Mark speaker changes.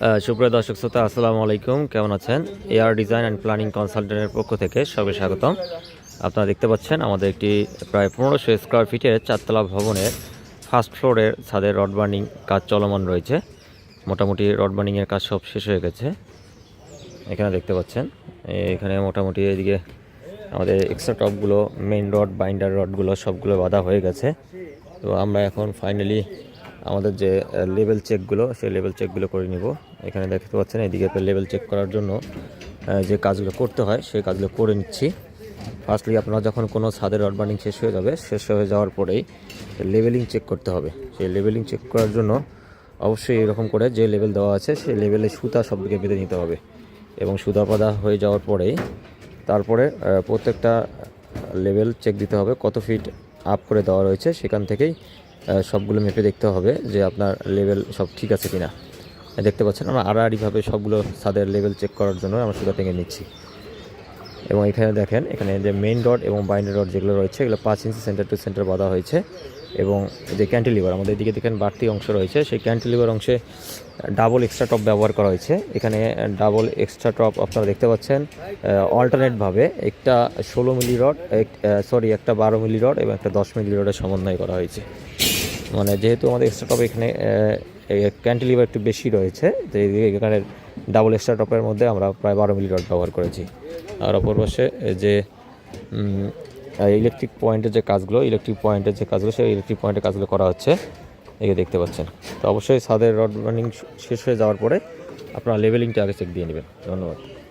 Speaker 1: সুপ্রিয় দর্শক শ্রোতা, আসসালামু আলাইকুম। কেমন আছেন? এআর ডিজাইন অ্যান্ড প্ল্যানিং কনসালটেন্টের পক্ষ থেকে সবাই স্বাগতম। আপনারা দেখতে পাচ্ছেন আমাদের একটি প্রায় 1500 স্কোয়ার ফিটের চারতলা ভবনের ফার্স্ট ফ্লোরের ছাদের রড বার্নিং কাজ চলমান রয়েছে। মোটামুটি রড বার্নিংয়ের কাজ সব শেষ হয়ে গেছে। এখানে দেখতে পাচ্ছেন এখানে মোটামুটি এদিকে আমাদের এক্সট্রা টপগুলো, মেইন রড, বাইন্ডার রডগুলো সবগুলো বাঁধা হয়ে গেছে। তো আমরা এখন ফাইনালি আমাদের যে লেভেল চেকগুলো, সেই লেভেল চেকগুলো করে নিব। এখানে দেখতে পাচ্ছেন এদিকে লেভেল চেক করার জন্য যে কাজগুলো করতে হয় সেই কাজগুলো করে নিচ্ছি। ফার্স্টলি আপনারা যখন কোনো ছাদের রড বার্নিং শেষ হয়ে যাওয়ার পরেই লেভেলিং চেক করতে হবে। সেই লেভেলিং চেক করার জন্য অবশ্যই এরকম করে যে লেভেল দেওয়া আছে সেই লেভেলে সুতা সবদিকে বেঁধে নিতে হবে এবং সুতা বাঁধা হয়ে যাওয়ার পরেই তারপরে প্রত্যেকটা লেভেল চেক দিতে হবে, কত ফিট আপ করে দেওয়া রয়েছে সেখান থেকেই সবগুলো মেপে দেখতে হবে যে আপনার লেভেল সব ঠিক আছে কিনা। দেখতে পাচ্ছেন আমরা আড়াআড়িভাবে সবগুলো ছাদের লেভেল চেক করার জন্য আমরা সুতা টেনে নিচ্ছি। এবং এখানে দেখেন, এখানে যে মেইন রড এবং বাইন্ডার রড যেগুলো রয়েছে এগুলো 5 ইঞ্চি সেন্টার টু সেন্টার বাঁধা হয়েছে। এবং যে ক্যান্টিলিভার আমাদের দিকে দেখেন বাড়তি অংশ রয়েছে, সেই ক্যান্টিলিভার অংশে ডাবল এক্সট্রা টপ ব্যবহার করা হয়েছে। এখানে ডাবল এক্সট্রা টপ আপনারা দেখতে পাচ্ছেন অল্টারনেটভাবে একটা 16 মিলি রড, একটা 12 মিলি রড এবং একটা 10 মিলি রডের সমন্বয় করা হয়েছে। মানে যেহেতু আমাদের এক্সট্রা টপ এখানে ক্যান্টিলিভার একটু বেশি রয়েছে, তো এখানে ডাবল এক্সট্রা টপের মধ্যে আমরা প্রায় 12 মিলি রড ব্যবহার করেছি। আর অপর পাশে যে ইলেকট্রিক পয়েন্টের যে কাজগুলো সেই ইলেকট্রিক পয়েন্টের কাজগুলো করা হচ্ছে, এগুলো দেখতে পাচ্ছেন। তো অবশ্যই ছাদের রড বার্নিং শেষ হয়ে যাওয়ার পরে আপনারা লেভেলিংটা আগে চেক দিয়ে নেবেন। ধন্যবাদ।